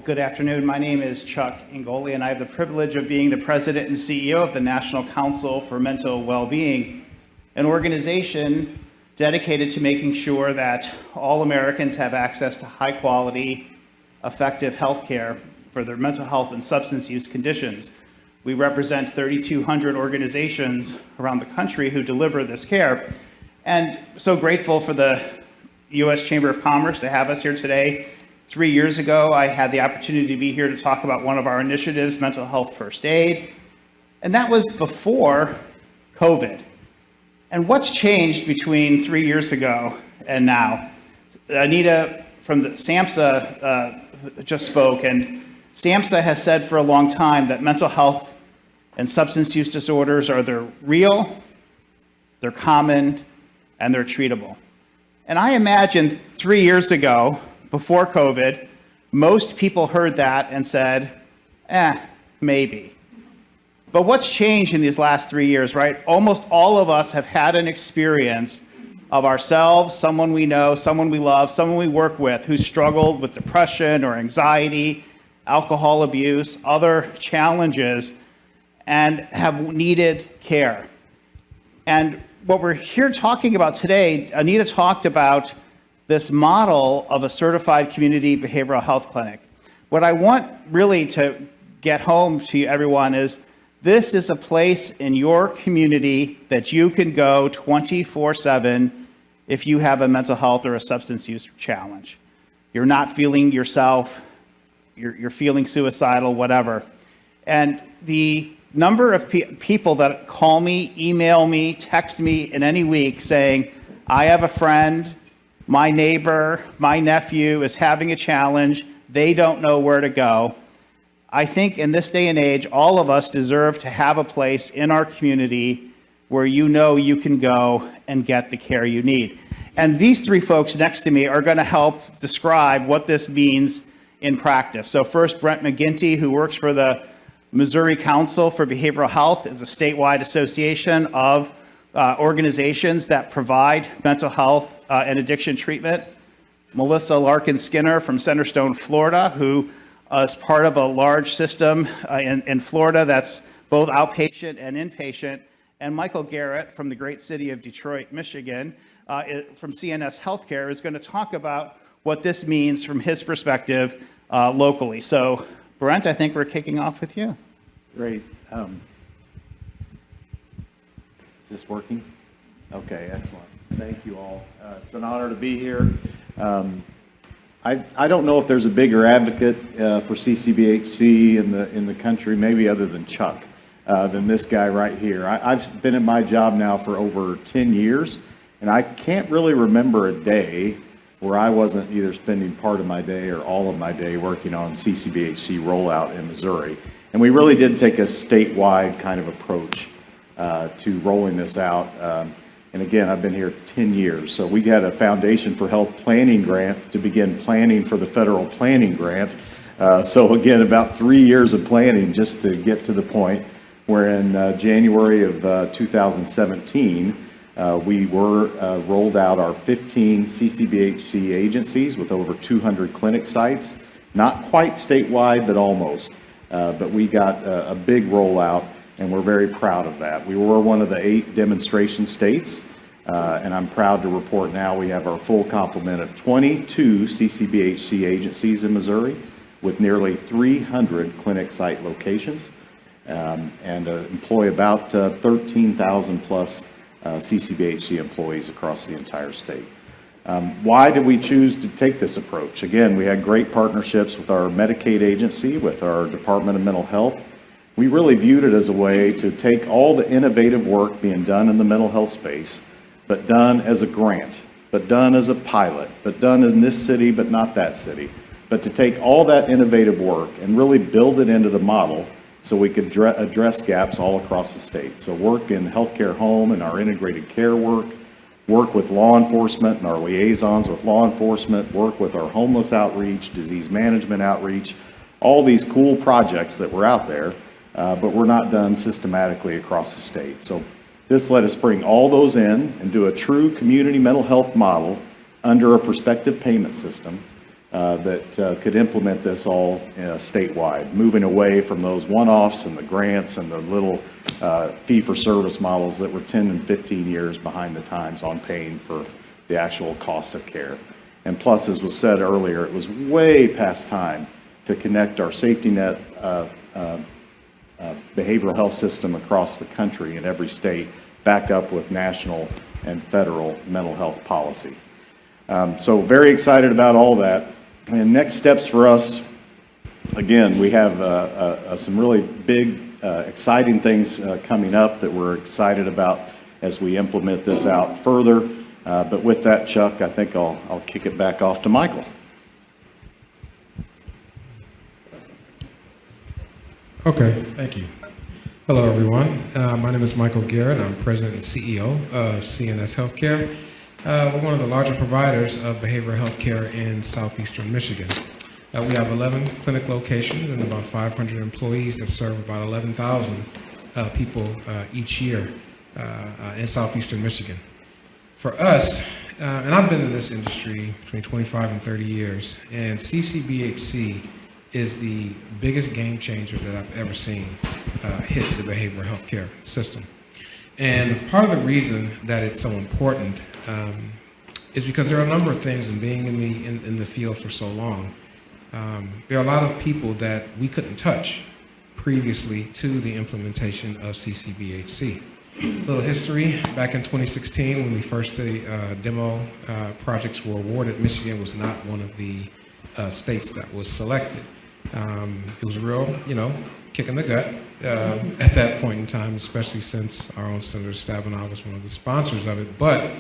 good afternoon. My name is Chuck Ingoli, and I have the privilege of being the president and CEO of the National Council for Mental Well-Being, an organization dedicated to making sure that all Americans have access to high-quality, effective health care for their mental health and substance use conditions. We represent 3,200 organizations around the country who deliver this care, and so grateful for the U.S. Chamber of Commerce to have us here today. 3 years ago, I had the opportunity to be here to talk about one of our initiatives, Mental Health First Aid, and that was before COVID. And what's changed between 3 years ago and now? Anita from the SAMHSA just spoke, and SAMHSA has said for a long time that mental health and substance use disorders they're real, they're common, and they're treatable. And I imagine 3 years ago, before COVID, most people heard that and said, maybe. But what's changed in these last 3 years, right? Almost all of us have had an experience of ourselves, someone we know, someone we love, someone we work with who struggled with depression or anxiety, alcohol abuse, other challenges, and have needed care. And what we're here talking about today, Anita talked about this model of a certified community behavioral health clinic. What I want really to get home to everyone is this is a place in your community that you can go 24/7 if you have a mental health or a substance use challenge. You're not feeling yourself, you're feeling suicidal, whatever. And the number of people that call me, email me, text me in any week saying, I have a friend, my neighbor, my nephew is having a challenge, they don't know where to go. I think in this day and age, all of us deserve to have a place in our community where you know you can go and get the care you need. And these three folks next to me are going to help describe what this means in practice. So first, Brent McGinty, who works for the Missouri Council for Behavioral Health, is a statewide association of organizations that provide mental health and addiction treatment. Melissa Larkin-Skinner from Centerstone, Florida, who is part of a large system in Florida that's both outpatient and inpatient. And Michael Garrett from the great city of Detroit, Michigan, from CNS Healthcare, is going to talk about what this means from his perspective locally. So, Brent, I think we're kicking off with you. Great. Is this working? Okay, excellent. Thank you all. It's an honor to be here. I don't know if there's a bigger advocate for CCBHC in the country, maybe other than Chuck, than this guy right here. I've been in my job now for over 10 years, and I can't really remember a day where I wasn't either spending part of my day or all of my day working on CCBHC rollout in Missouri. And we really did take a statewide kind of approach to rolling this out. And again, I've been here 10 years. So we had a Foundation for Health Planning grant to begin planning for the federal planning grant. So again, about 3 years of planning just to get to the point where in January of 2017, we were rolled out our 15 CCBHC agencies with over 200 clinic sites. Not quite statewide, but almost. But we got a big rollout, and we're very proud of that. We were one of the 8 demonstration states, and I'm proud to report now we have our full complement of 22 CCBHC agencies in Missouri with nearly 300 clinic site locations, and employ about 13,000 plus CCBHC employees across the entire state. Why did we choose to take this approach? Again, we had great partnerships with our Medicaid agency, with our Department of Mental Health. We really viewed it as a way to take all the innovative work being done in the mental health space, but done as a grant, but done as a pilot, but done in this city, but not that city. But to take all that innovative work and really build it into the model so we could address gaps all across the state. So work in healthcare home and our integrated care work with law enforcement and our liaisons with law enforcement, work with our homeless outreach, disease management outreach, all these cool projects that were out there, but were not done systematically across the state. So this let us bring all those in and do a true community mental health model under a prospective payment system that could implement this all statewide, moving away from those one-offs and the grants and the little fee-for-service models that were 10 and 15 years behind the times on paying for the actual cost of care. And plus, as was said earlier, it was way past time to connect our safety net behavioral health system across the country in every state back up with national and federal mental health policy. So very excited about all that. And next steps for us, again, we have some really big, exciting things coming up that we're excited about as we implement this out further. But with that, Chuck, I think I'll kick it back off to Michael. Okay, thank you. Hello, everyone. My name is Michael Garrett. I'm President and CEO of CNS Healthcare. We're one of the larger providers of behavioral health care in southeastern Michigan. We have 11 clinic locations and about 500 employees that serve about 11,000 people each year in southeastern Michigan. For us, and I've been in this industry between 25 and 30 years, and CCBHC is the biggest game changer that I've ever seen hit the behavioral health care system. And part of the reason that it's so important is because there are a number of things, and being in the field for so long, there are a lot of people that we couldn't touch previously to the implementation of CCBHC. A little history, back in 2016 when the first demo projects were awarded, Michigan was not one of the states that was selected. It was a real, kick in the gut at that point in time, especially since our own Senator Stabenow was one of the sponsors of it. But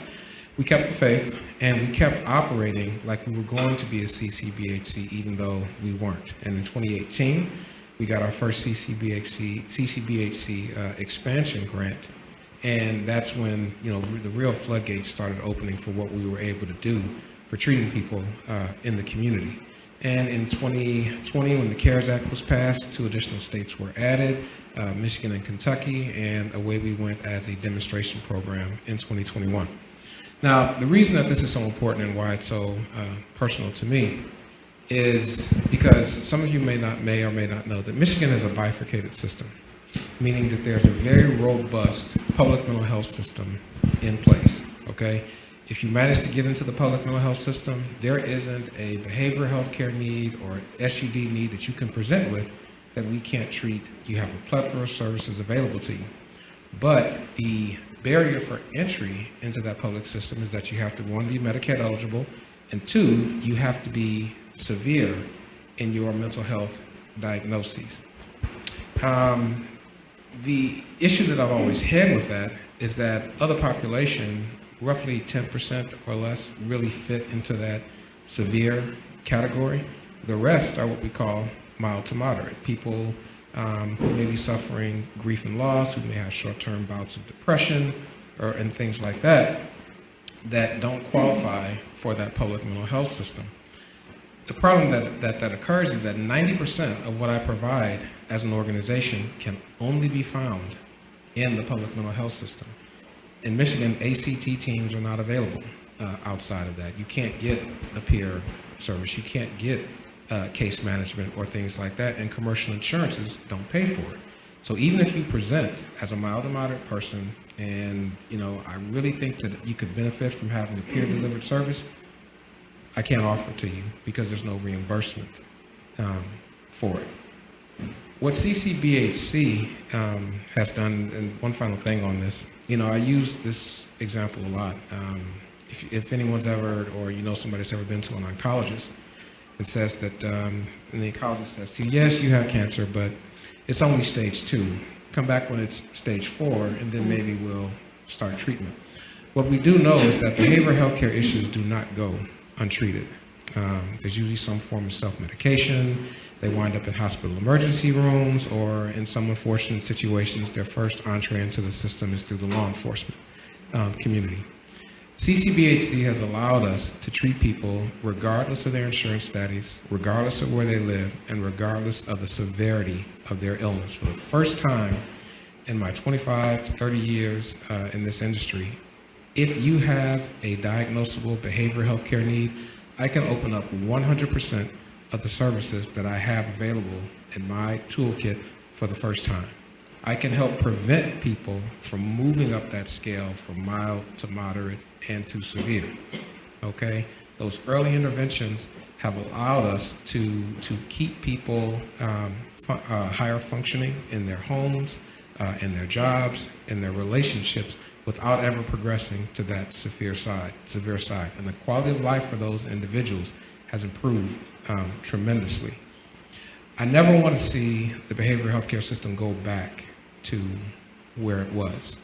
we kept the faith and we kept operating like we were going to be a CCBHC, even though we weren't. And in 2018, we got our first CCBHC expansion grant. And that's when, the real floodgates started opening for what we were able to do for treating people in the community. And in 2020, when the CARES Act was passed, 2 additional states were added, Michigan and Kentucky, and away we went as a demonstration program in 2021. Now, the reason that this is so important and why it's so personal to me is because some of you may or may not know that Michigan has a bifurcated system, meaning that there's a very robust public mental health system in place, okay? If you manage to get into the public mental health system, there isn't a behavioral health care need or SUD need that you can present with that we can't treat. You have a plethora of services available to you. But the barrier for entry into that public system is that you have to, 1, be Medicaid eligible, and 2, you have to be severe in your mental health diagnoses. The issue that I've always had with that is that other population, roughly 10% or less, really fit into that severe category. The rest are what we call mild to moderate. People who may be suffering grief and loss, who may have short-term bouts of depression and things like that, that don't qualify for that public mental health system. The problem that occurs is that 90% of what I provide as an organization can only be found in the public mental health system. In Michigan, ACT teams are not available outside of that. You can't get a peer service. You can't get case management or things like that, and commercial insurances don't pay for it. So even if you present as a mild to moderate person and, I really think that you could benefit from having a peer-delivered service, I can't offer it to you because there's no reimbursement for it. What CCBHC has done, and one final thing on this, I use this example a lot. If anyone's ever, or somebody that's ever been to an oncologist, it says that, and the oncologist says to you, yes, you have cancer, but it's only stage 2. Come back when it's stage 4, and then maybe we'll start treatment. What we do know is that behavioral health care issues do not go untreated. There's usually some form of self-medication. They wind up in hospital emergency rooms, or in some unfortunate situations, their first entree into the system is through the law enforcement community. CCBHC has allowed us to treat people regardless of their insurance status, regardless of where they live, and regardless of the severity of their illness. For the first time in my 25 to 30 years in this industry, if you have a diagnosable behavioral health care need, I can open up 100% of the services that I have available in my toolkit for the first time. I can help prevent people from moving up that scale from mild to moderate and to severe, okay? Those early interventions have allowed us to keep people higher functioning in their homes, in their jobs, in their relationships, without ever progressing to that severe side. And the quality of life for those individuals has improved tremendously. I never want to see the behavioral health care system go back to where it was.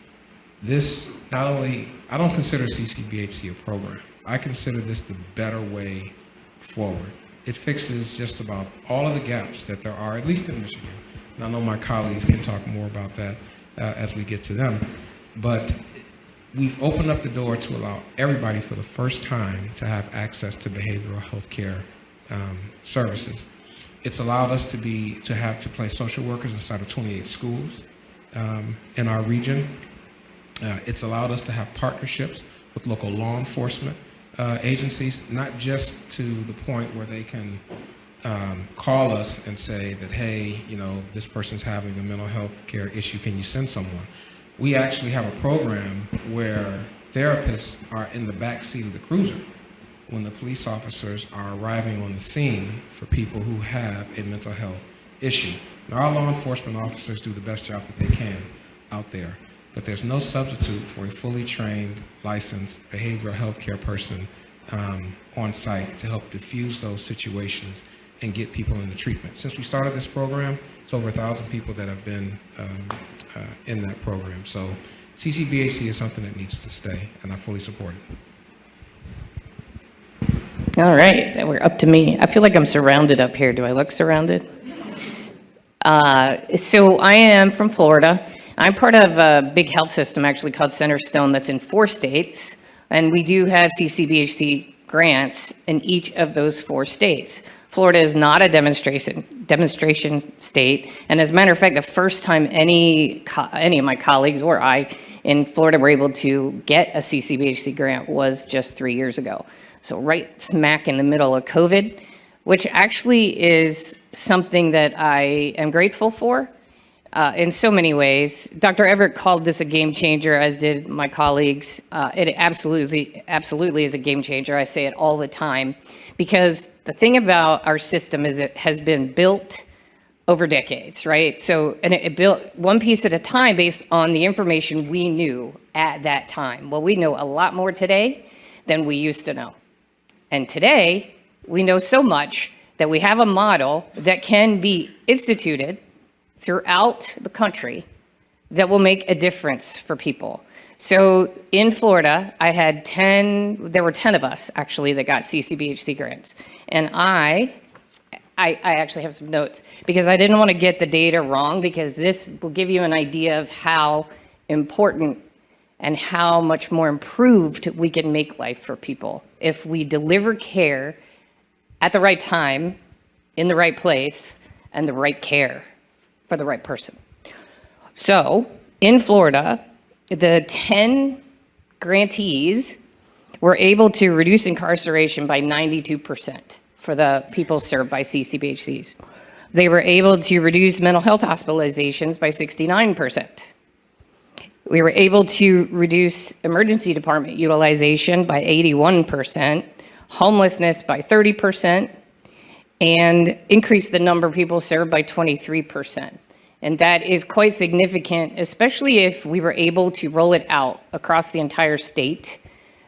This not only, I don't consider CCBHC a program. I consider this the better way forward. It fixes just about all of the gaps that there are, at least in Michigan. And I know my colleagues can talk more about that as we get to them. But we've opened up the door to allow everybody for the first time to have access to behavioral health care services. It's allowed us to place social workers inside of 28 schools in our region. It's allowed us to have partnerships with local law enforcement agencies, not just to the point where they can call us and say that, hey, this person's having a mental health care issue, can you send someone? We actually have a program where therapists are in the back seat of the cruiser when the police officers are arriving on the scene for people who have a mental health issue. Now, our law enforcement officers do the best job that they can out there, but there's no substitute for a fully trained, licensed behavioral health care person on site to help diffuse those situations and get people into treatment. Since we started this program, it's over 1,000 people that have been in that program. So CCBHC is something that needs to stay, and I fully support it. All right, we're up to me. I feel like I'm surrounded up here. Do I look surrounded? So I am from Florida. I'm part of a big health system actually called Centerstone that's in 4 states, and we do have CCBHC grants in each of those 4 states. Florida is not a demonstration state, and as a matter of fact, the first time any of my colleagues or I in Florida were able to get a CCBHC grant was just 3 years ago. So right smack in the middle of COVID, which actually is something that I am grateful for in so many ways. Dr. Everett called this a game changer, as did my colleagues. It absolutely is a game changer. I say it all the time, because the thing about our system is it has been built over decades, right? So, and it built one piece at a time based on the information we knew at that time. Well, we know a lot more today than we used to know. And today, we know so much that we have a model that can be instituted throughout the country that will make a difference for people. So in Florida, there were 10 of us actually that got CCBHC grants. And I actually have some notes because I didn't want to get the data wrong, because this will give you an idea of how important and how much more improved we can make life for people if we deliver care at the right time, in the right place, and the right care for the right person. So in Florida, the 10 grantees were able to reduce incarceration by 92% for the people served by CCBHCs. They were able to reduce mental health hospitalizations by 69%. We were able to reduce emergency department utilization by 81%, homelessness by 30%, and increase the number of people served by 23%. And that is quite significant, especially if we were able to roll it out across the entire state.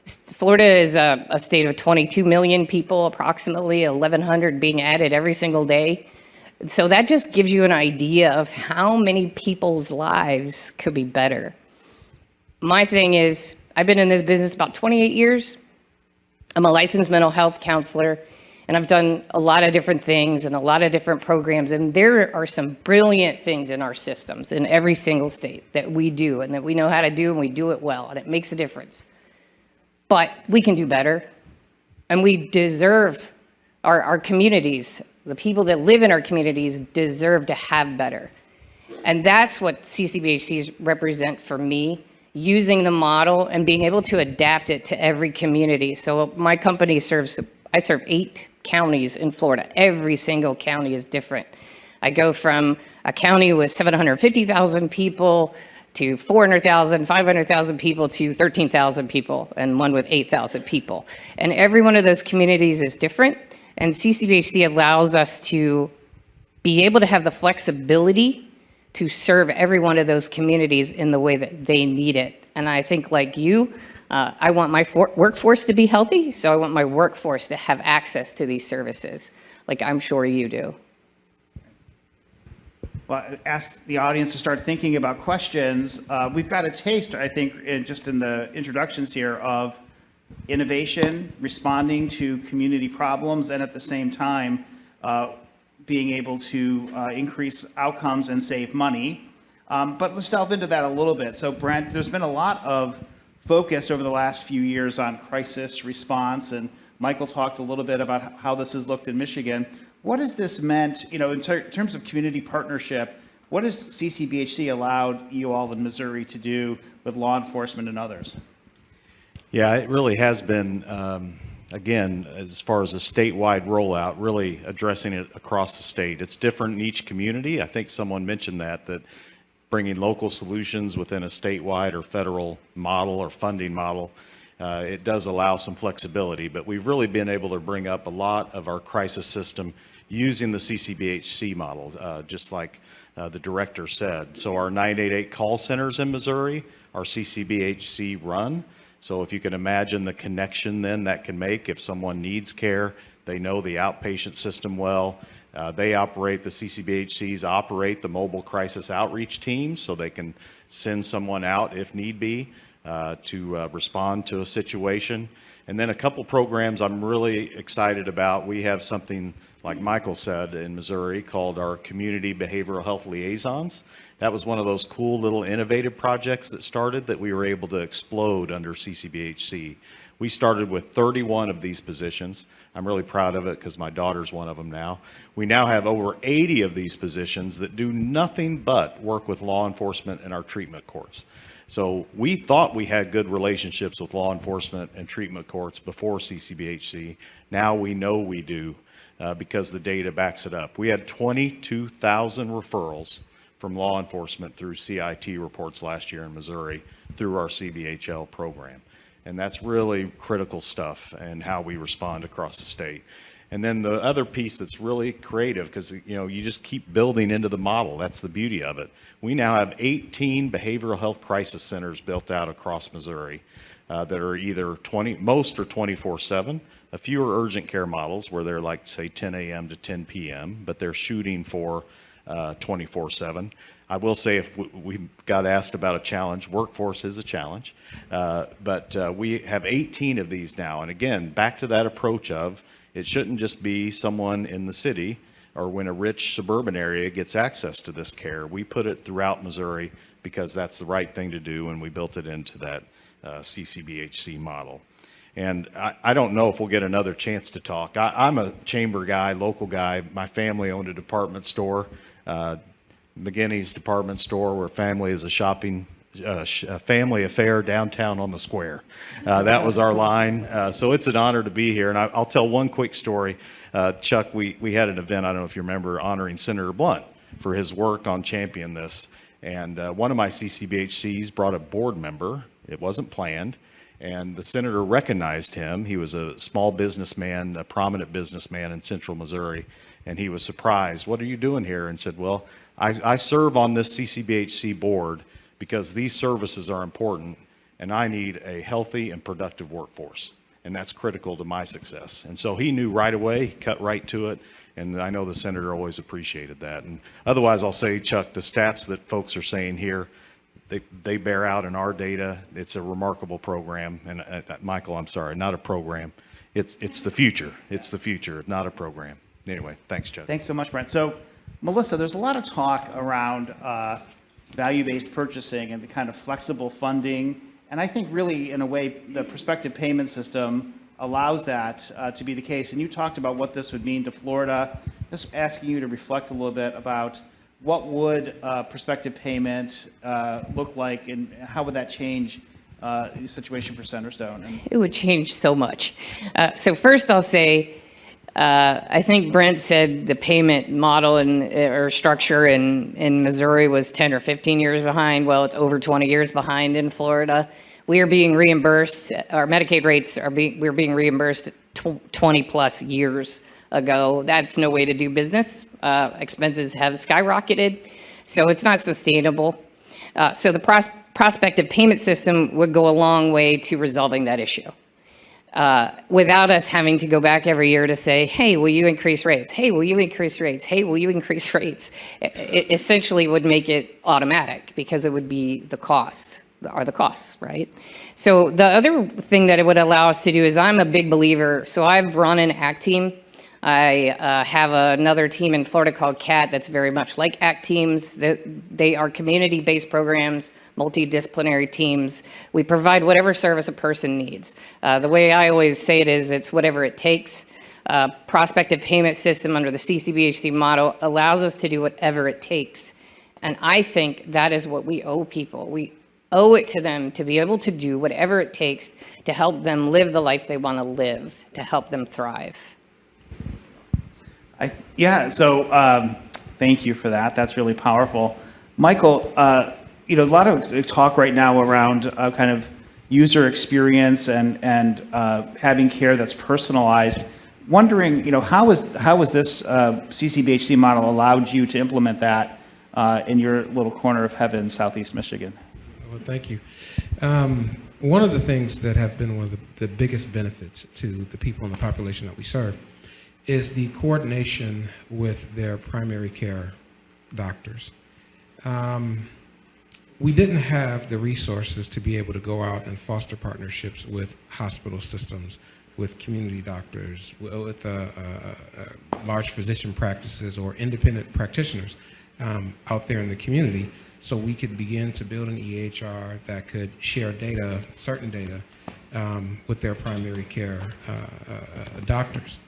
Florida is a state of 22 million people, approximately 1,100 being added every single day. So that just gives you an idea of how many people's lives could be better. My thing is, I've been in this business about 28 years. I'm a licensed mental health counselor, and I've done a lot of different things and a lot of different programs, and there are some brilliant things in our systems in every single state that we do and that we know how to do, and we do it well, and it makes a difference. But we can do better, and we deserve, our communities, the people that live in our communities deserve to have better. And that's what CCBHCs represent for me, using the model and being able to adapt it to every community. So my company serves I serve 8 counties in Florida. Every single county is different. I go from a county with 750,000 people to 400,000, 500,000 people to 13,000 people, and one with 8,000 people. And every one of those communities is different, and CCBHC allows us to be able to have the flexibility to serve every one of those communities in the way that they need it. And I think, like you, I want my workforce to be healthy, so I want my workforce to have access to these services, like I'm sure you do. Well, I ask the audience to start thinking about questions. We've got a taste, I think, just in the introductions here, of innovation, responding to community problems, and at the same time, being able to increase outcomes and save money. But let's delve into that a little bit. So, Brent, there's been a lot of focus over the last few years on crisis response, and Michael talked a little bit about how this has looked in Michigan. What has this meant, in terms of community partnership? What has CCBHC allowed you all in Missouri to do with law enforcement and others? Yeah, it really has been, again, as far as a statewide rollout, really addressing it across the state. It's different in each community. I think someone mentioned that bringing local solutions within a statewide or federal model or funding model, it does allow some flexibility, but we've really been able to bring up a lot of our crisis system using the CCBHC model, just like the director said. So our 988 call centers in Missouri are CCBHC run. So if you can imagine the connection then that can make if someone needs care, they know the outpatient system well. They operate, the CCBHCs operate the mobile crisis outreach teams, so they can send someone out if need be to respond to a situation. And then a couple programs I'm really excited about. We have something, like Michael said, in Missouri called our Community Behavioral Health Liaisons. That was one of those cool little innovative projects that started that we were able to explode under CCBHC. We started with 31 of these positions. I'm really proud of it because my daughter's one of them now. We now have over 80 of these positions that do nothing but work with law enforcement and our treatment courts. So we thought we had good relationships with law enforcement and treatment courts before CCBHC. Now we know we do because the data backs it up. We had 22,000 referrals from law enforcement through CIT reports last year in Missouri through our CBHL program. And that's really critical stuff and how we respond across the state. And then the other piece that's really creative, because you just keep building into the model. That's the beauty of it. We now have 18 behavioral health crisis centers built out across Missouri that are either most are 24/7. A few are urgent care models where they're like, say, 10 a.m. to 10 p.m., but they're shooting for 24/7. I will say, if we got asked about a challenge, workforce is a challenge, but we have 18 of these now. And again, back to that approach of it shouldn't just be someone in the city or when a rich suburban area gets access to this care. We put it throughout Missouri because that's the right thing to do, and we built it into that CCBHC model. And I don't know if we'll get another chance to talk. I'm a chamber guy, local guy. My family owned a department store, McGinney's department store, where family is a family affair downtown on the square. That was our line. So it's an honor to be here. And I'll tell one quick story. Chuck, we had an event, I don't know if you remember, honoring Senator Blunt for his work on Champion This. And one of my CCBHCs brought a board member. It wasn't planned. And the senator recognized him. He was a small businessman, a prominent businessman in central Missouri. And he was surprised. "What are you doing here?" And said, "Well, I serve on this CCBHC board because these services are important, and I need a healthy and productive workforce, and that's critical to my success." And so he knew right away, he cut right to it, and I know the senator always appreciated that. And otherwise, I'll say, Chuck, the stats that folks are saying here, they bear out in our data. It's a remarkable program. And Michael, I'm sorry, not a program. It's the future. It's the future, not a program. Anyway, thanks, Chuck. Thanks so much, Brent. So, Melissa, there's a lot of talk around value-based purchasing and the kind of flexible funding. And I think really, in a way, the prospective payment system allows that to be the case. And you talked about what this would mean to Florida. Just asking you to reflect a little bit about what would prospective payment look like, and how would that change situation for Centerstone? And It would change so much. So first I'll say, I think Brent said the payment model or structure in Missouri was 10 or 15 years behind. Well, it's over 20 years behind in Florida. We are being reimbursed, our Medicaid rates we're being reimbursed 20 plus years ago. That's no way to do business. Expenses have skyrocketed, so it's not sustainable. So the prospective payment system would go a long way to resolving that issue. Without us having to go back every year to say, hey, will you increase rates? Hey, will you increase rates? Hey, will you increase rates? It essentially would make it automatic because it would be the costs, right? So the other thing that it would allow us to do is I'm a big believer. So I've run an ACT team. I have another team in Florida called CAT that's very much like ACT teams. They are community-based programs, multidisciplinary teams. We provide whatever service a person needs. The way I always say it is it's whatever it takes. Prospective payment system under the CCBHC model allows us to do whatever it takes. And I think that is what we owe people. We owe it to them to be able to do whatever it takes to help them live the life they want to live, to help them thrive. Thank you for that. That's really powerful. Michael, a lot of talk right now around kind of user experience and having care that's personalized. Wondering, how was this CCBHC model allowed you to implement that in your little corner of heaven, Southeast Michigan? Well, thank you. One of the things that have been one of the biggest benefits to the people in the population that we serve is the coordination with their primary care doctors. We didn't have the resources to be able to go out and foster partnerships with hospital systems, with community doctors, with large physician practices or independent practitioners out there in the community, so we could begin to build an EHR that could share data, certain data, with their primary care doctors.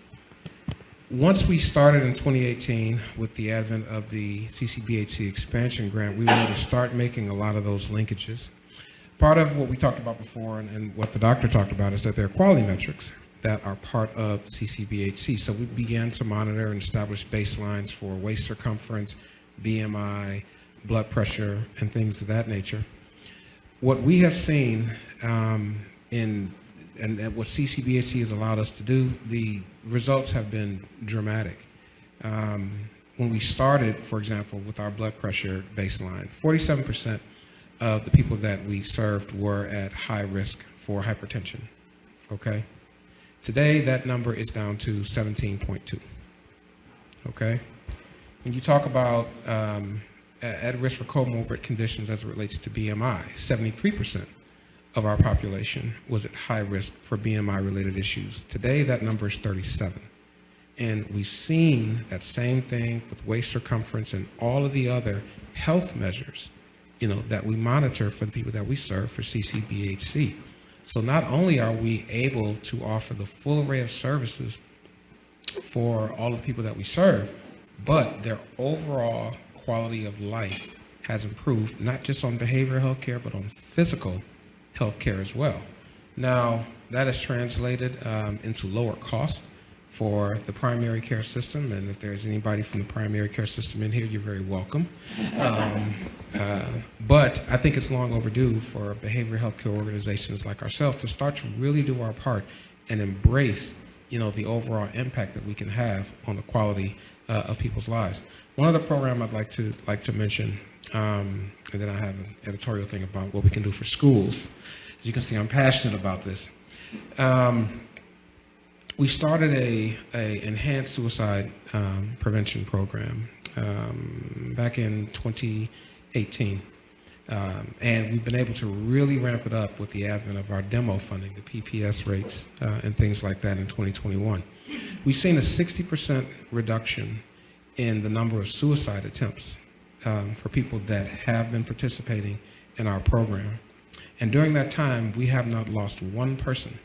Once we started in 2018 with the advent of the CCBHC expansion grant, we were able to start making a lot of those linkages. Part of what we talked about before and what the doctor talked about is that there are quality metrics that are part of CCBHC. So we began to monitor and establish baselines for waist circumference, BMI, blood pressure, and things of that nature. What we have seen and what CCBHC has allowed us to do, the results have been dramatic. When we started, for example, with our blood pressure baseline, 47% of the people that we served were at high risk for hypertension, okay? Today, that number is down to 17.2, okay? When you talk about at risk for comorbid conditions as it relates to BMI, 73% of our population was at high risk for BMI-related issues. Today, that number is 37. And we've seen that same thing with waist circumference and all of the other health measures, that we monitor for the people that we serve for CCBHC. So not only are we able to offer the full array of services for all of the people that we serve, but their overall quality of life has improved, not just on behavioral health care, but on physical healthcare as well. Now, that is translated into lower cost for the primary care system, and if there's anybody from the primary care system in here, you're very welcome. But I think it's long overdue for behavioral healthcare organizations like ourselves to start to really do our part and embrace, the overall impact that we can have on the quality of people's lives. One other program I'd like to mention, and then I have an editorial thing about what we can do for schools. As you can see, I'm passionate about this. We started a enhanced suicide prevention program back in 2018. And we've been able to really ramp it up with the advent of our demo funding, the PPS rates, and things like that in 2021. We've seen a 60% reduction in the number of suicide attempts for people that have been participating in our program. And during that time, we have not lost one person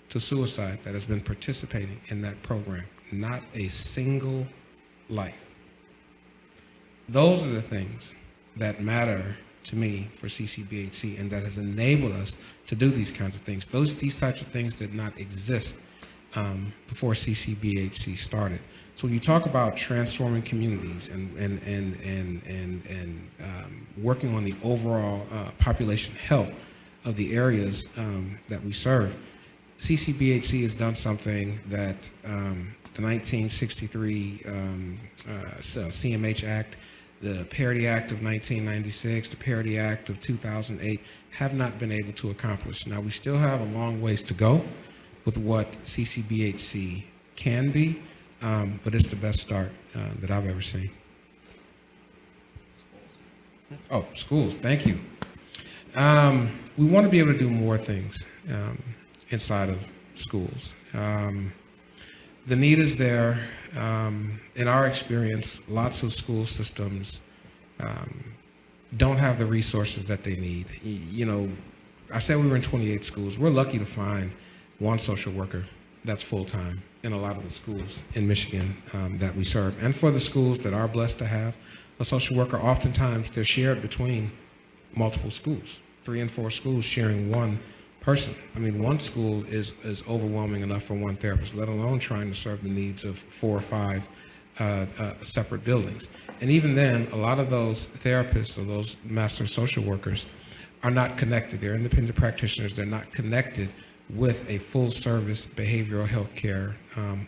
to suicide that has been participating in that program. Not a single life. Those are the things that matter to me for CCBHC, and that has enabled us to do these kinds of things. These types of things did not exist before CCBHC started. So when you talk about transforming communities and working on the overall population health of the areas that we serve, CCBHC has done something that the 1963 CMH Act, the Parity Act of 1996, the Parity Act of 2008 have not been able to accomplish. Now, we still have a long ways to go with what CCBHC can be, but it's the best start that I've ever seen. Oh, schools, thank you. We want to be able to do more things inside of schools. The need is there. In our experience, lots of school systems don't have the resources that they need. You know, I said we were in 28 schools. We're lucky to find one social worker that's full-time in a lot of the schools in Michigan that we serve. And for the schools that are blessed to have a social worker, oftentimes they're shared between multiple schools, 3 and 4 schools sharing one person. I mean, one school is overwhelming enough for one therapist, let alone trying to serve the needs of 4 or 5 separate buildings. And even then, a lot of those therapists or those master social workers are not connected. They're independent practitioners. They're not connected with a full-service behavioral health care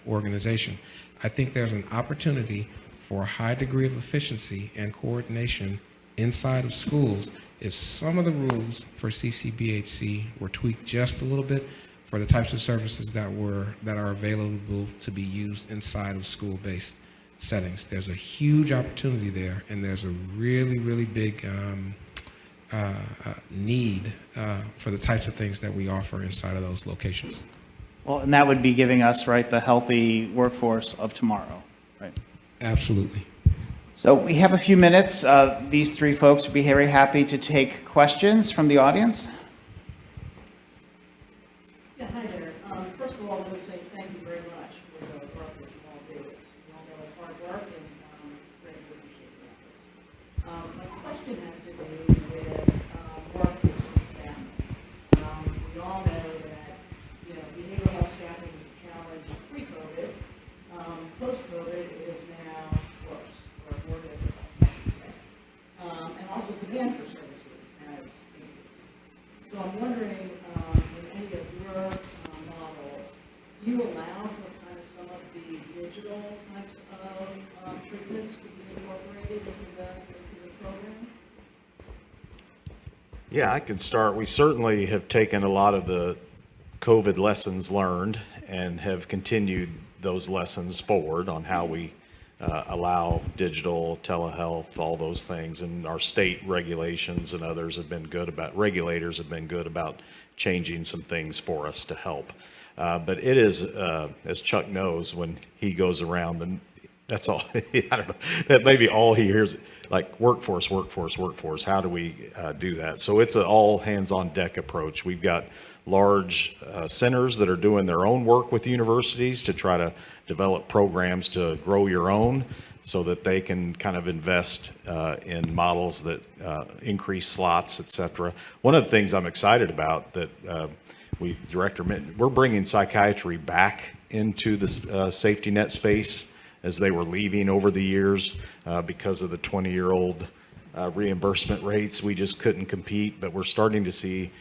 organization. I think there's an opportunity for a high degree of efficiency and coordination inside of schools if some of the rules for CCBHC were tweaked just a little bit for the types of services that are available to be used inside of school-based settings. There's a huge opportunity there, and there's a really, really big need for the types of things that we offer inside of those locations. Well, and that would be giving us, right, the healthy workforce of tomorrow, right? Absolutely. So we have a few minutes. These 3 folks would be very happy to take questions from the audience. Yeah, hi there. First of all, let me say thank you very much for the work that you all do. We all know it's hard work, and greatly appreciate the efforts. My question has to do with workforce and staffing. We all know that, you know, behavioral health staffing was a challenge pre-COVID. Post-COVID, it is now worse, or more difficult, I should say. And also demand for services has increased. So I'm wondering, in any of your models, do you allow for kind of some of the digital types of treatments to be incorporated into the program? Yeah, I can start. We certainly have taken a lot of the COVID lessons learned and have continued those lessons forward on how we allow digital, telehealth, all those things. And our state regulations and others have been good about, regulators have been good about changing some things for us to help. But it is, as Chuck knows, when he goes around, that's all, I don't know, that may be all he hears, like workforce. How do we do that? So it's an all hands on deck approach. We've got large centers that are doing their own work with universities to try to develop programs to grow your own so that they can kind of invest in models that increase slots, et cetera. One of the things I'm excited about that we're bringing psychiatry back into the safety net space as they were leaving over the years because of the 20-year-old reimbursement rates. We just couldn't compete, but we're starting to see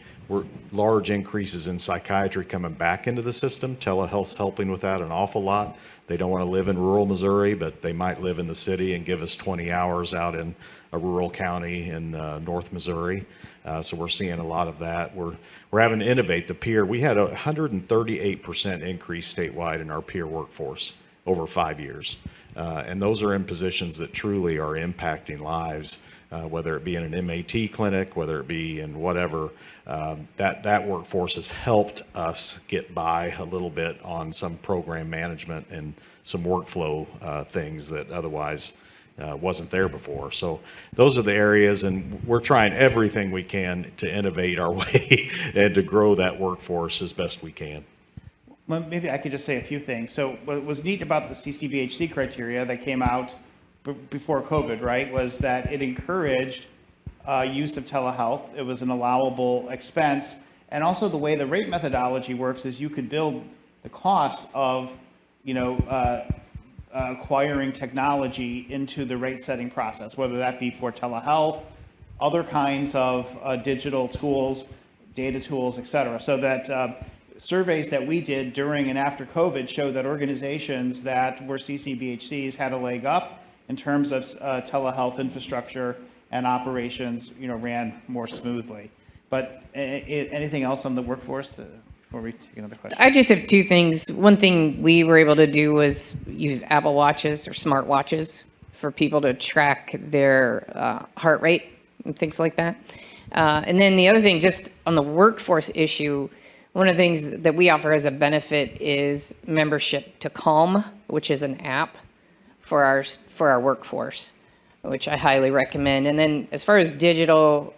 large increases in psychiatry coming back into the system. Telehealth's helping with that an awful lot. They don't want to live in rural Missouri, but they might live in the city and give us 20 hours out in a rural county in North Missouri. So we're seeing a lot of that. We're having to innovate the peer. We had a 138% increase statewide in our peer workforce over 5 years. And those are in positions that truly are impacting lives, whether it be in an MAT clinic, whether it be in whatever. That workforce has helped us get by a little bit on some program management and some workflow things that otherwise wasn't there before. So those are the areas, and we're trying everything we can to innovate our way and to grow that workforce as best we can. Well, maybe I could just say a few things. So what was neat about the CCBHC criteria that came out before COVID, right, was that it encouraged use of telehealth. It was an allowable expense. And also the way the rate methodology works is you could build the cost of, acquiring technology into the rate setting process, whether that be for telehealth, other kinds of digital tools, data tools, et cetera. So that surveys that we did during and after COVID showed that organizations that were CCBHCs had a leg up in terms of telehealth infrastructure and operations, ran more smoothly. But anything else on the workforce before we take another question? I just have two things. One thing we were able to do was use Apple Watches or smart watches for people to track their heart rate and things like that. And then the other thing, just on the workforce issue, one of the things that we offer as a benefit is membership to Calm, which is an app for our workforce, which I highly recommend. And then as far as digital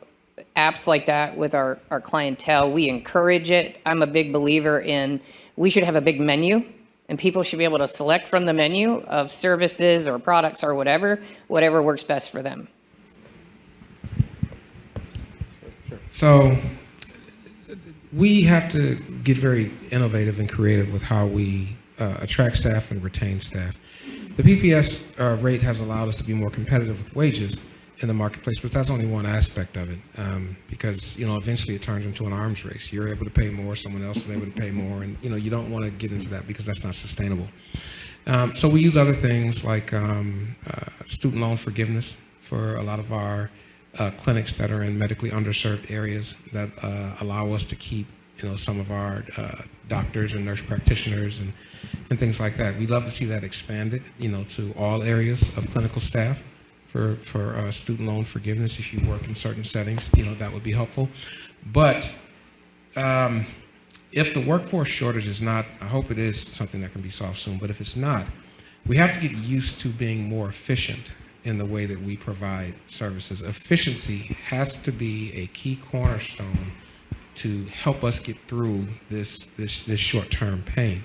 apps like that with our clientele, we encourage it. I'm a big believer in we should have a big menu, and people should be able to select from the menu of services or products or whatever works best for them. So we have to get very innovative and creative with how we attract staff and retain staff. The PPS rate has allowed us to be more competitive with wages in the marketplace, but that's only one aspect of it, because eventually it turns into an arms race. You're able to pay more, someone else is able to pay more, and you don't want to get into that because that's not sustainable. So we use other things like student loan forgiveness for a lot of our clinics that are in medically underserved areas that allow us to keep some of our doctors and nurse practitioners and things like that. We'd love to see that expanded to all areas of clinical staff. For student loan forgiveness, if you work in certain settings, that would be helpful. But if the workforce shortage is not, I hope it is something that can be solved soon, but if it's not, we have to get used to being more efficient in the way that we provide services. Efficiency has to be a key cornerstone to help us get through this short-term pain.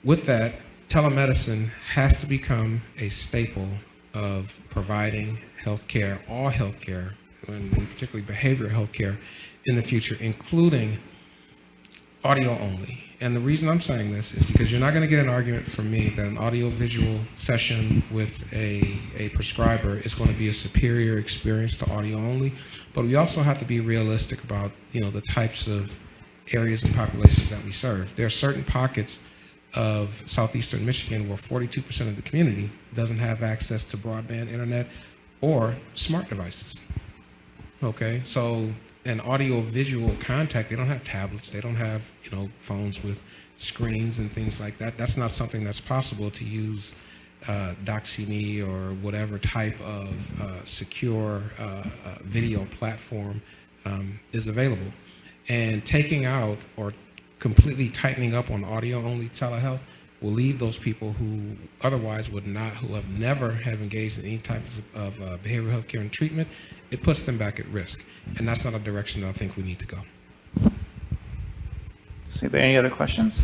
With that, telemedicine has to become a staple of providing healthcare, all healthcare, and particularly behavioral healthcare in the future, including audio only. And the reason I'm saying this is because you're not going to get an argument from me that an audio-visual session with a prescriber is going to be a superior experience to audio only. But we also have to be realistic about the types of areas and populations that we serve. There are certain pockets of southeastern Michigan where 42% of the community doesn't have access to broadband internet or smart devices. Okay, so an audio-visual contact, they don't have tablets, they don't have phones with screens and things like that. That's not something that's possible to use DoxyMe or whatever type of secure video platform is available. And taking out or completely tightening up on audio-only telehealth will leave those people who otherwise would not, who have never have engaged in any type of behavioral health care and treatment, it puts them back at risk. And that's not a direction that I think we need to go. Are there any other questions?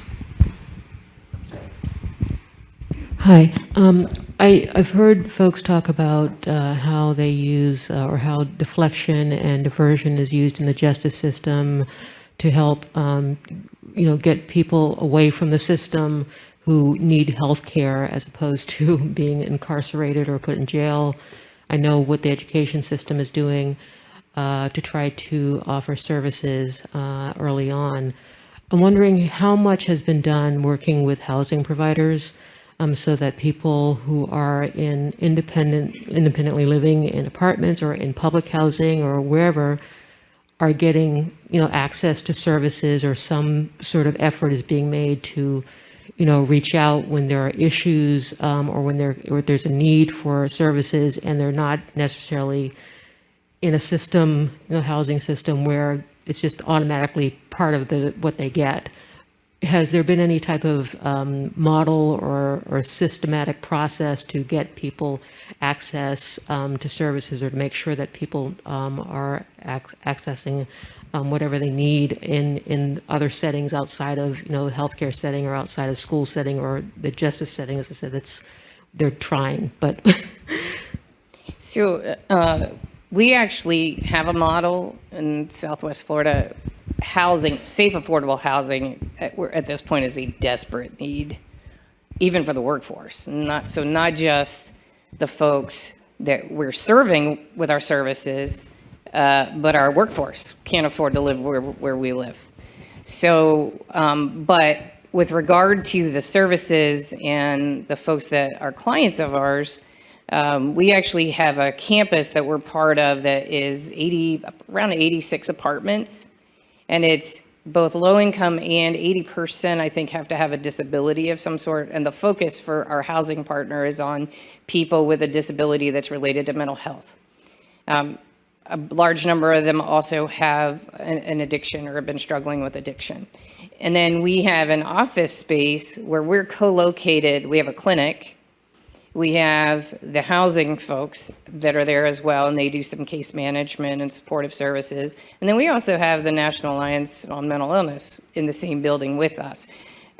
Hi. I've heard folks talk about how they use or how deflection and diversion is used in the justice system to help get people away from the system who need health care as opposed to being incarcerated or put in jail. I know what the education system is doing to try to offer services early on. I'm wondering how much has been done working with housing providers so that people who are in independently living in apartments or in public housing or wherever are getting access to services, or some sort of effort is being made to reach out when there are issues or when there's a need for services and they're not necessarily in a system, housing system where it's just automatically part of what they get. Has there been any type of model or systematic process to get people access to services, or to make sure that people are accessing whatever they need in other settings outside of the healthcare setting or outside of school setting or the justice setting? As I said, they're trying, but So We actually have a model in Southwest Florida. Housing, safe, affordable housing, at this point is a desperate need, even for the workforce. Not just the folks that we're serving with our services, but our workforce can't afford to live where we live. So, but with regard to the services and the folks that are clients of ours, we actually have a campus that we're part of that is around 86 apartments, and it's both low income and 80%, I think, have to have a disability of some sort. And the focus for our housing partner is on people with a disability that's related to mental health. A large number of them also have an addiction or have been struggling with addiction. And then we have an office space where we're co-located. We have a clinic. We have the housing folks that are there as well, and they do some case management and supportive services. And then we also have the National Alliance on Mental Illness in the same building with us.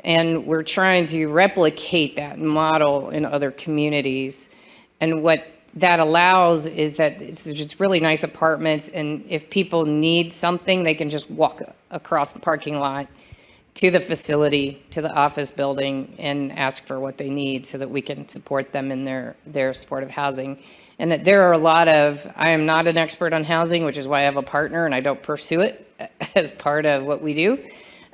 And we're trying to replicate that model in other communities. And what that allows is that it's just really nice apartments, and if people need something, they can just walk across the parking lot to the facility, to the office building, and ask for what they need so that we can support them in their supportive housing. And that there are a lot of, I am not an expert on housing, which is why I have a partner and I don't pursue it as part of what we do.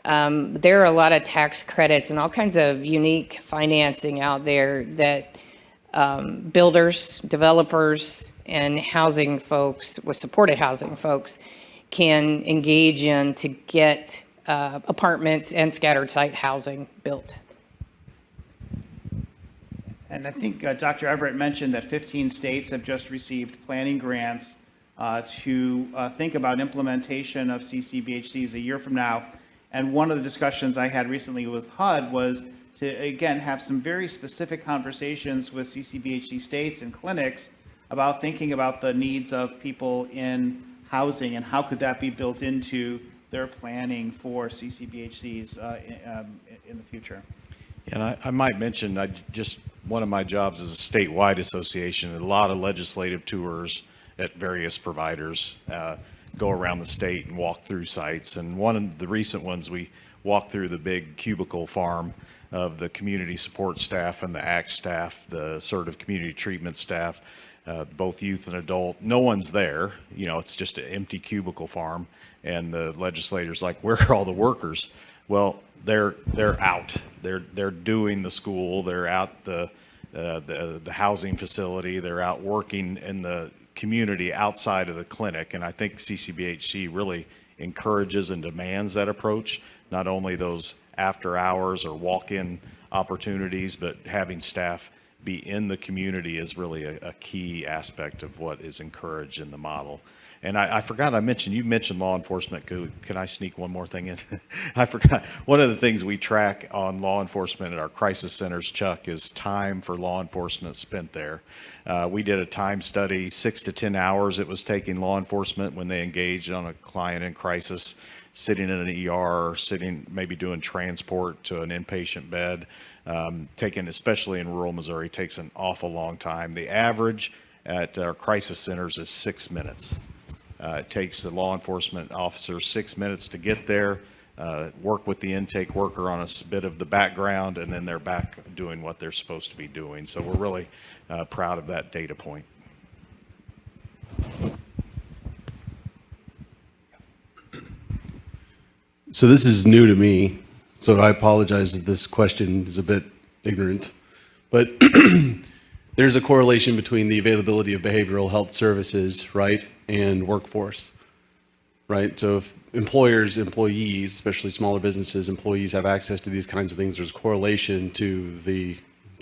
There are a lot of tax credits and all kinds of unique financing out there that builders, developers, and housing folks, with supported housing folks, can engage in to get apartments and scattered site housing built. And I think Dr. Everett mentioned that 15 states have just received planning grants to think about implementation of CCBHCs a year from now. And one of the discussions I had recently with HUD was to, again, have some very specific conversations with CCBHC states and clinics about thinking about the needs of people in housing and how could that be built into their planning for CCBHCs in the future. And I might mention, one of my jobs is a statewide association, a lot of legislative tours at various providers, go around the state and walk through sites. And one of the recent ones, we walked through the big cubicle farm of the community support staff and the ACT staff, the assertive community treatment staff, both youth and adult. No one's there, it's just an empty cubicle farm. And the legislators like, where are all the workers? Well, they're out. They're doing the school. They're out the housing facility. They're out working in the community outside of the clinic. And I think CCBHC really encourages and demands that approach. Not only those after hours or walk-in opportunities, but having staff be in the community is really a key aspect of what is encouraged in the model. And I forgot, you mentioned law enforcement. Can I sneak one more thing in? I forgot. One of the things we track on law enforcement at our crisis centers, Chuck, is time for law enforcement spent there. We did a time study, 6 to 10 hours it was taking law enforcement when they engaged on a client in crisis, sitting in an ER, or maybe doing transport to an inpatient bed. Taking, especially in rural Missouri, takes an awful long time. The average at our crisis centers is 6 minutes. It takes the law enforcement officer 6 minutes to get there, work with the intake worker on a bit of the background, and then they're back doing what they're supposed to be doing. So we're really proud of that data point. So this is new to me, so I apologize if this question is a bit ignorant, but there's a correlation between the availability of behavioral health services, right, and workforce, right? So if employees, especially smaller businesses, employees have access to these kinds of things, there's a correlation to the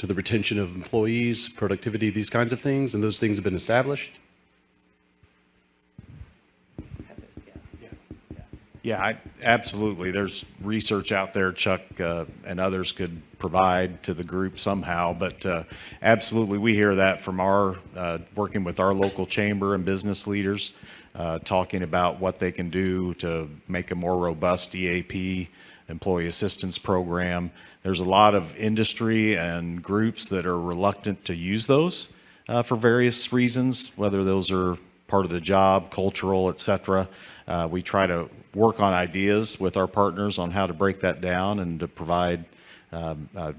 retention of employees, productivity, these kinds of things, and those things have been established. Yeah, absolutely. There's research out there, Chuck, and others could provide to the group somehow, but absolutely we hear that from our working with our local chamber and business leaders, talking about what they can do to make a more robust EAP, employee assistance program. There's a lot of industry and groups that are reluctant to use those for various reasons, whether those are part of the job, cultural, et cetera. We try to work on ideas with our partners on how to break that down and to provide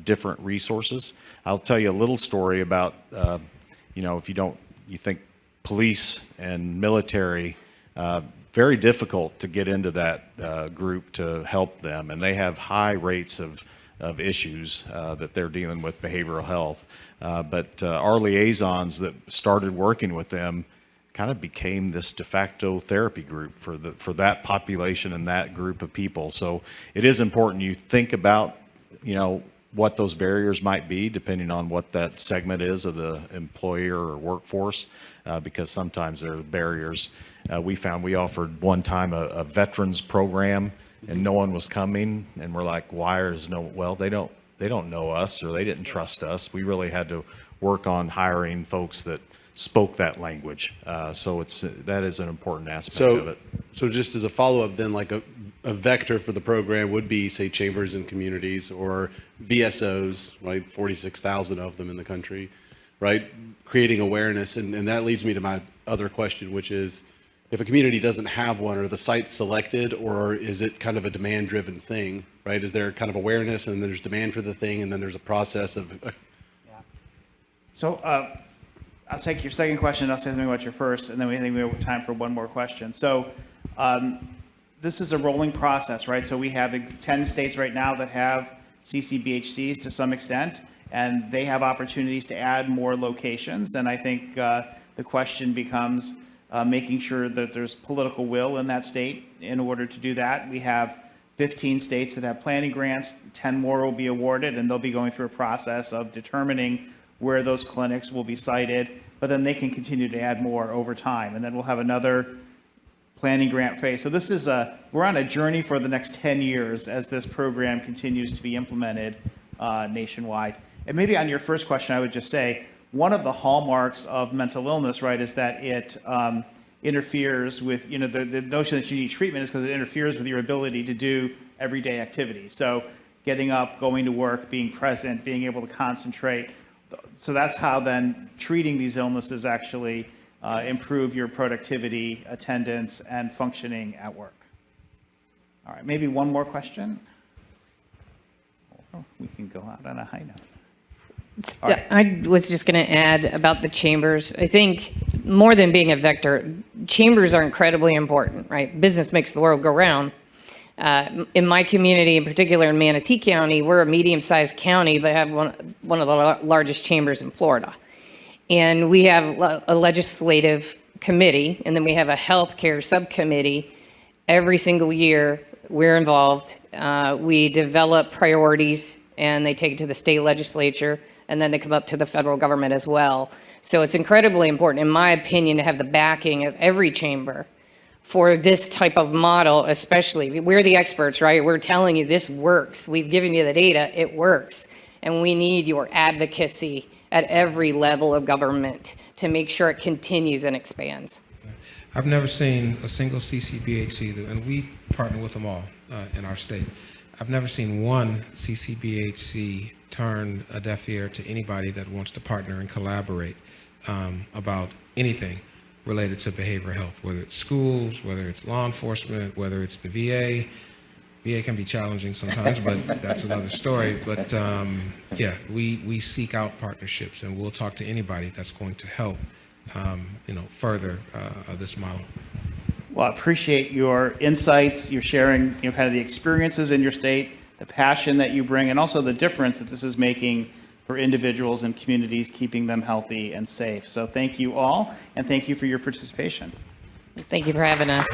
different resources. I'll tell you a little story about, if you think police and military, very difficult to get into that group to help them, and they have high rates of issues that they're dealing with behavioral health. But our liaisons that started working with them kind of became this de facto therapy group for that population and that group of people. So it is important you think about, what those barriers might be depending on what that segment is of the employer or workforce, because sometimes there are barriers. We found we offered one time a veterans program and no one was coming, and we're like, they don't know us, or they didn't trust us. We really had to work on hiring folks that spoke that language. So that is an important aspect of it. So just as a follow-up then, like a vector for the program would be, say, chambers and communities or VSOs, right? 46,000 of them in the country, right? Creating awareness. And that leads me to my other question, which is, if a community doesn't have one, are the sites selected, or is it kind of a demand-driven thing, right? Is there kind of awareness and there's demand for the thing, and then there's a process of... So I'll take your second question, I'll say something about your first, and then we think we have time for one more question. So this is a rolling process, right? So we have 10 states right now that have CCBHCs to some extent, and they have opportunities to add more locations. And I think the question becomes making sure that there's political will in that state in order to do that. We have 15 states that have planning grants, 10 more will be awarded, and they'll be going through a process of determining where those clinics will be sited, but then they can continue to add more over time. And then we'll have another planning grant phase. So this is we're on a journey for the next 10 years as this program continues to be implemented nationwide. And maybe on your first question, I would just say, one of the hallmarks of mental illness, right, is that it interferes with, the notion that you need treatment is because it interferes with your ability to do everyday activities. So getting up, going to work, being present, being able to concentrate. So that's how then treating these illnesses actually improve your productivity, attendance, and functioning at work. All right, maybe one more question. Or we can go out on a high note. I was just going to add about the chambers. I think more than being a vector, chambers are incredibly important, right? Business makes the world go round. In my community, in particular in Manatee County, we're a medium-sized county, but have one of the largest chambers in Florida. And we have a legislative committee, and then we have a healthcare subcommittee. Every single year, we're involved. We develop priorities, and they take it to the state legislature, and then they come up to the federal government as well. So it's incredibly important, in my opinion, to have the backing of every chamber for this type of model, especially. We're the experts, right? We're telling you this works. We've given you the data, it works. And we need your advocacy at every level of government to make sure it continues and expands. I've never seen a single CCBHC, and we partner with them all in our state. I've never seen one CCBHC turn a deaf ear to anybody that wants to partner and collaborate about anything related to behavioral health, whether it's schools, whether it's law enforcement, whether it's the VA. VA can be challenging sometimes, but that's another story. But yeah, we seek out partnerships, and we'll talk to anybody that's going to help further this model. Well, I appreciate your insights, your sharing, kind of the experiences in your state, the passion that you bring, and also the difference that this is making for individuals and communities, keeping them healthy and safe. So thank you all, and thank you for your participation. Thank you for having us.